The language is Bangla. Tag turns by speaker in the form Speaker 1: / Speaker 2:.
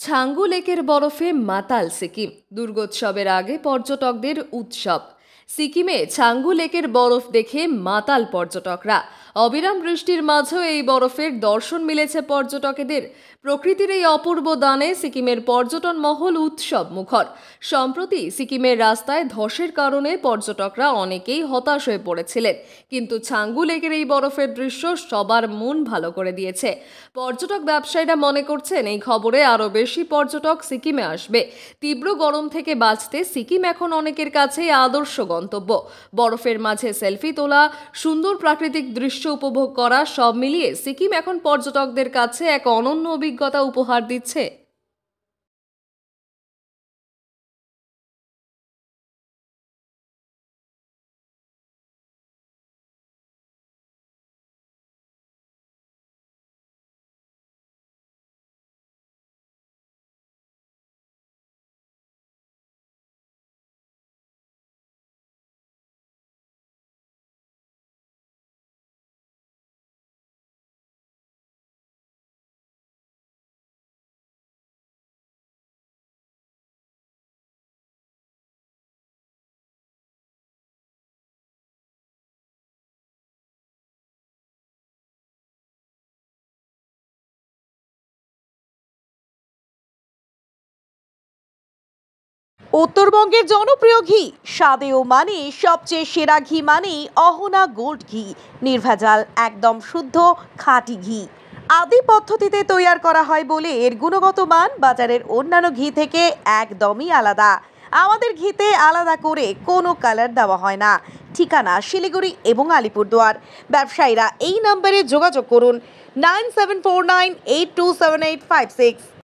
Speaker 1: ছাঙ্গু লেকের বরফে মাতাল সিকিম। দুর্গোৎসবের আগে পর্যটকদের উৎসব। সিকিমে ছাঙ্গু লেকের বরফ দেখে মাতাল পর্যটকরা। অবিরাম বৃষ্টির মাঝেও এই বরফের দর্শন মিলেছে পর্যটকদের। প্রকৃতির এই অপূর্ব দানে সিকিমের পর্যটন মহল উৎসব মুখর। সম্প্রতি সিকিমের রাস্তায় ধসের কারণে পর্যটকরা অনেকেই হতাশ হয়ে পড়েছিলেন, কিন্তু ছাঙ্গু লেকের এই বরফের দৃশ্য সবার মন ভালো করে দিয়েছে। পর্যটক ব্যবসায়ীরা মনে করছেন এই খবরে আরও বেশি পর্যটক সিকিমে আসবে। তীব্র গরম থেকে বাঁচতে সিকিম এখন অনেকের কাছেই আদর্শ গন্তব্য। বরফের মাঝে সেলফি তোলা, সুন্দর প্রাকৃতিক দৃশ্য উপভোগ করা, সব মিলিয়ে সিকিম এখন পর্যটকদের কাছে এক অনন্য অভিজ্ঞতা উপহার দিচ্ছে।
Speaker 2: উত্তরবঙ্গের জনপ্রিয় ঘি, স্বাদে ও মানে সবচেয়ে সেরা ঘি মানেই অহনা গোল্ড ঘি। নির্ভেজাল, একদম শুদ্ধ খাঁটি ঘি। আদি পদ্ধতিতে তৈরি করা হয় বলে এর গুণগত মান বাজারের অন্যান্য ঘি থেকে একদমই আলাদা। আমাদের ঘিতে আলাদা করে কোনো কালার দেওয়া হয় না। ঠিকানা শিলিগুড়ি এবং আলিপুরদুয়ার। ব্যবসায়ীরা এই নম্বরে যোগাযোগ করুন 9749827856।